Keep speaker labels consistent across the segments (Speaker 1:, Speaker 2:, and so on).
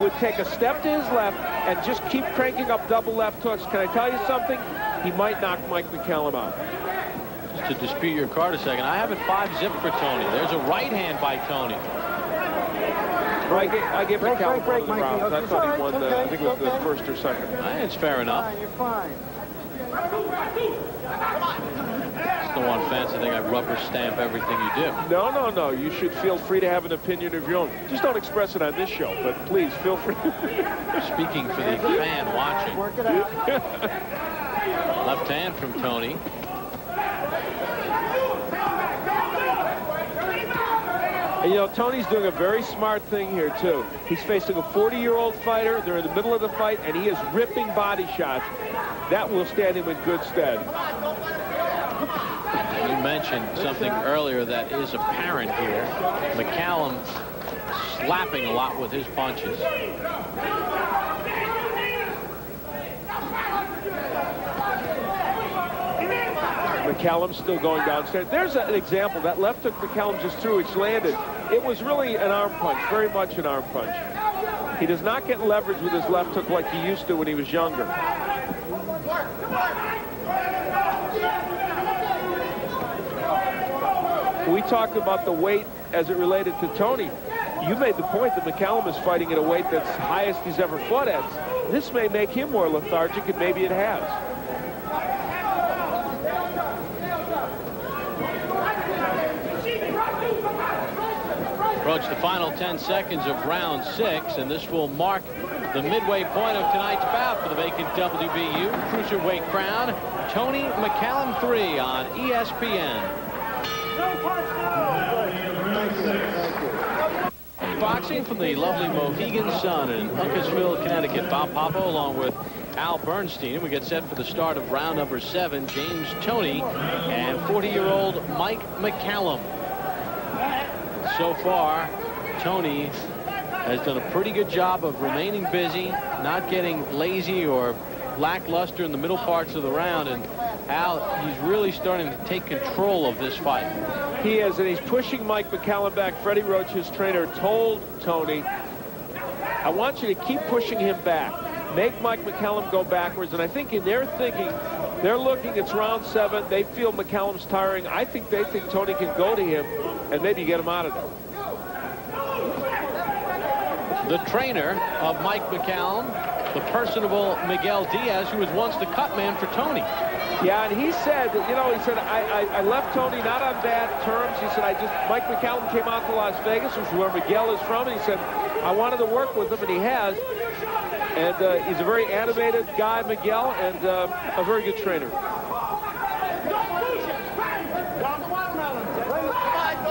Speaker 1: would take a step to his left and just keep cranking up double left hooks. Can I tell you something? He might knock Mike McCallum out.
Speaker 2: Just to dispute your card a second, I have it 5-zip for Toney. There's a right hand by Toney.
Speaker 1: I gave McCallum one of the rounds. I thought he won the, I think it was the first or second.
Speaker 2: It's fair enough.
Speaker 3: You're fine.
Speaker 2: Just don't want fans to think I rubber stamp everything you do.
Speaker 1: No, no, no. You should feel free to have an opinion of your own. Just don't express it on this show, but please feel free.
Speaker 2: Speaking for the fan watching.
Speaker 3: Work it out.
Speaker 2: Left hand from Toney.
Speaker 1: And, you know, Toney's doing a very smart thing here, too. He's facing a 40-year-old fighter. They're in the middle of the fight, and he is ripping body shots. That will stand him in good stead.
Speaker 2: You mentioned something earlier that is apparent here. McCallum slapping a lot with his punches.
Speaker 1: McCallum still going downstairs. There's an example. That left hook McCallum just threw, which landed. It was really an arm punch, very much an arm punch. He does not get leverage with his left hook like he used to when he was younger. We talked about the weight as it related to Toney. You made the point that McCallum is fighting at a weight that's highest he's ever fought at. This may make him more lethargic, and maybe it has.
Speaker 2: Approach the final 10 seconds of round 6, and this will mark the midway point of tonight's bout for the vacant WBU cruiserweight crown. Toney McCallum 3 on ESPN. Boxing from the lovely Mohegan Sun in Uncasville, Connecticut. Bob Papa along with Al Bernstein. We get set for the start of round number 7. James Toney and 40-year-old Mike McCallum. So far, Toney has done a pretty good job of remaining busy, not getting lazy or lackluster in the middle parts of the round. And Al, he's really starting to take control of this fight.
Speaker 1: He is, and he's pushing Mike McCallum back. Freddie Roach, his trainer, told Toney, I want you to keep pushing him back. Make Mike McCallum go backwards. And I think in their thinking, they're looking, it's round 7. They feel McCallum's tiring. I think they think Toney can go to him and maybe get him out of there.
Speaker 2: The trainer of Mike McCallum, the personable Miguel Diaz, who was once the cut man for Toney.
Speaker 1: Yeah, and he said, you know, he said, I left Toney not on bad terms. He said, Mike McCallum came out to Las Vegas, which is where Miguel is from, and he said, I wanted to work with him, and he has. And he's a very animated guy, Miguel, and a very good trainer.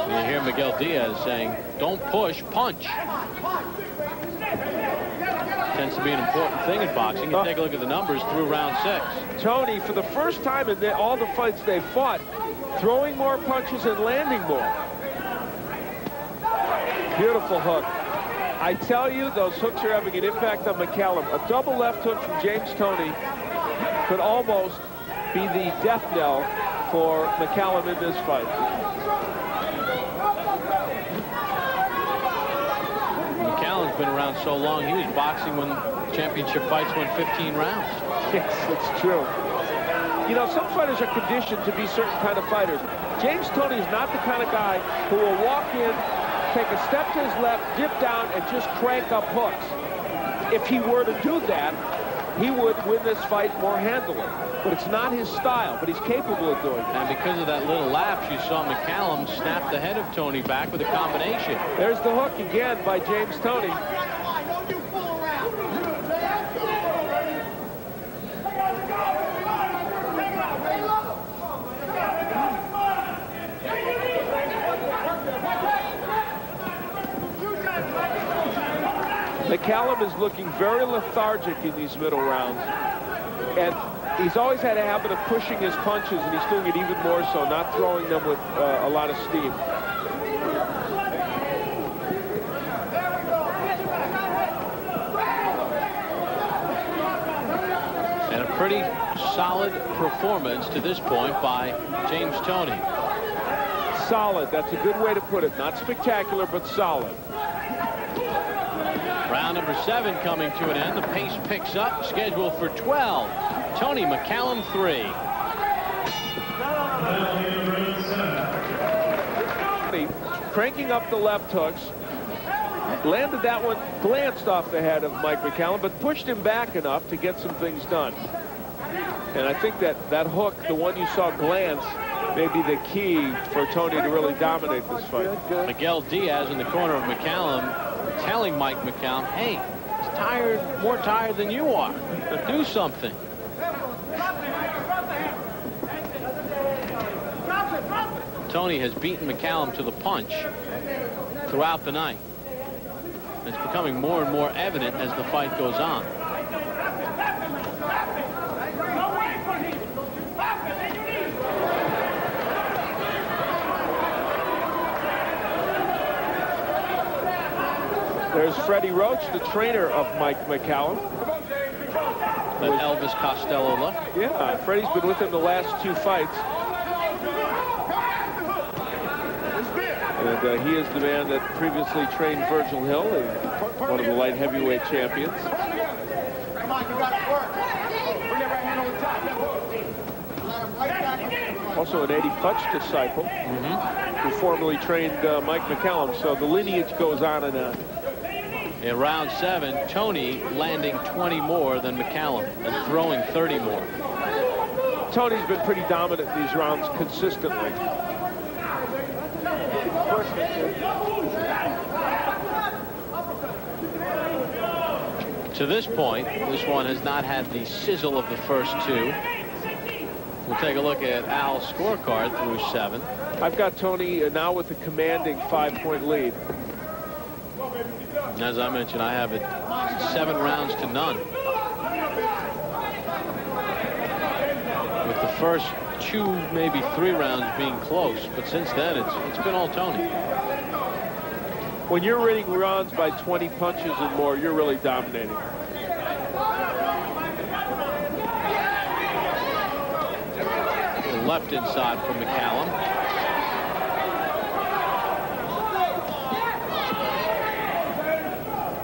Speaker 2: You hear Miguel Diaz saying, don't push, punch. Tends to be an important thing in boxing. You take a look at the numbers through round 6.
Speaker 1: Toney, for the first time in all the fights they've fought, throwing more punches and landing more. Beautiful hook. I tell you, those hooks are having an impact on McCallum. A double left hook from James Toney could almost be the death knell for McCallum in this fight.
Speaker 2: McCallum's been around so long, he was boxing when championship fights went 15 rounds.
Speaker 1: Yes, it's true. You know, some fighters are conditioned to be certain kind of fighters. James Toney is not the kind of guy who will walk in, take a step to his left, dip down, and just crank up hooks. If he were to do that, he would win this fight more handily. But it's not his style, but he's capable of doing it.
Speaker 2: And because of that little lapse, you saw McCallum snap the head of Toney back with a combination.
Speaker 1: There's the hook again by James Toney. McCallum is looking very lethargic in these middle rounds. And he's always had a habit of pushing his punches, and he's doing it even more so, not throwing them with a lot of steam.
Speaker 2: And a pretty solid performance to this point by James Toney.
Speaker 1: Solid, that's a good way to put it. Not spectacular, but solid.
Speaker 2: Round number 7 coming to an end. The pace picks up. Scheduled for 12. Toney McCallum 3.
Speaker 1: Cranking up the left hooks. Landed that one, glanced off the head of Mike McCallum, but pushed him back enough to get some things done. And I think that hook, the one you saw glance, may be the key for Toney to really dominate this fight.
Speaker 2: Miguel Diaz in the corner of McCallum telling Mike McCallum, hey, he's tired, more tired than you are. Do something. Toney has beaten McCallum to the punch throughout the night. It's becoming more and more evident as the fight goes on.
Speaker 1: There's Freddie Roach, the trainer of Mike McCallum.
Speaker 2: That Elvis Costello look.
Speaker 1: Yeah, Freddie's been with him the last 2 fights. And he is the man that previously trained Virgil Hill, one of the light heavyweight champions.
Speaker 3: Come on, you got to work. Bring that right hand on the top.
Speaker 1: Also an Eddie Putch disciple, who formerly trained Mike McCallum. So the lineage goes on and on.
Speaker 2: In round 7, Toney landing 20 more than McCallum and throwing 30 more.
Speaker 1: Toney's been pretty dominant in these rounds consistently.
Speaker 2: To this point, this one has not had the sizzle of the first 2. We'll take a look at Al's scorecard through 7.
Speaker 1: I've got Toney now with a commanding 5-point lead.
Speaker 2: And as I mentioned, I have it 7 rounds to none. With the first 2, maybe 3 rounds being close, but since then it's been all Toney.
Speaker 1: When you're winning rounds by 20 punches and more, you're really dominating.
Speaker 2: The left inside from McCallum.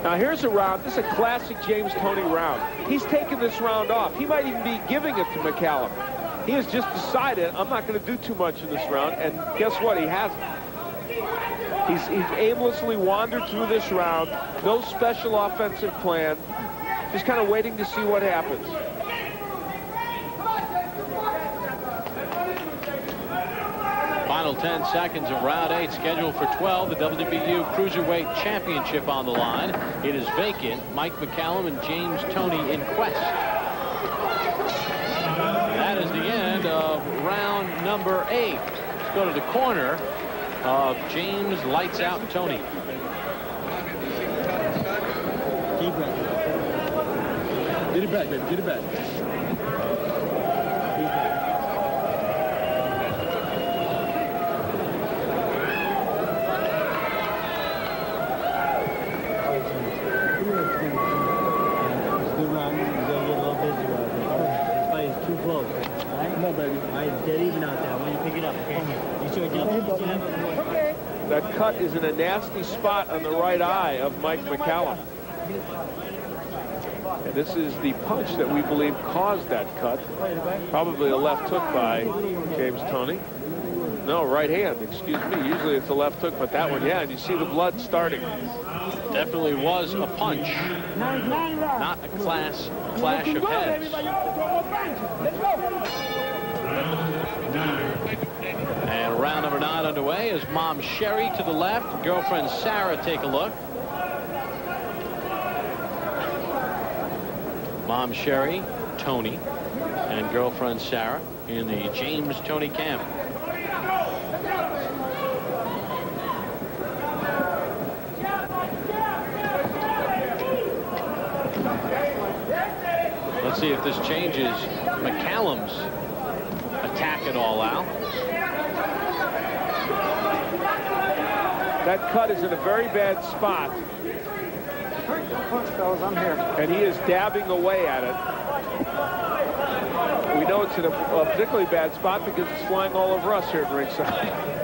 Speaker 1: Now here's a round. This is a classic James Toney round. He's taking this round off. He might even be giving it to McCallum. He has just decided, I'm not going to do too much in this round, and guess what? He hasn't. He's aimlessly wandered through this round. No special offensive plan. Just kind of waiting to see what happens.
Speaker 2: Final 10 seconds of round 8, scheduled for 12. The WBU Cruiserweight Championship on the line. It is vacant. Mike McCallum and James Toney in quest. That is the end of round number 8. Let's go to the corner of James Lights Out Toney.
Speaker 3: Get it back, baby. Get it back.
Speaker 4: Dead even out there. I want you to pick it up, okay? You sure okay.
Speaker 1: That cut is in a nasty spot on the right eye of Mike McCallum. And this is the punch that we believe caused that cut. Probably a left hook by James Toney. No, right hand, excuse me. Usually it's a left hook, but that one, yeah, and you see the blood starting.
Speaker 2: Definitely was a punch, not a clash of heads. And round number 9 underway as Mom Sherry to the left, girlfriend Sarah take a look. Mom Sherry, Toney, and girlfriend Sarah in the James Toney camp. Let's see if this changes McCallum's attack at all out.
Speaker 1: That cut is in a very bad spot.
Speaker 3: I'm here.
Speaker 1: And he is dabbing away at it. We know it's in a particularly bad spot because it's flying all over us here at ringside.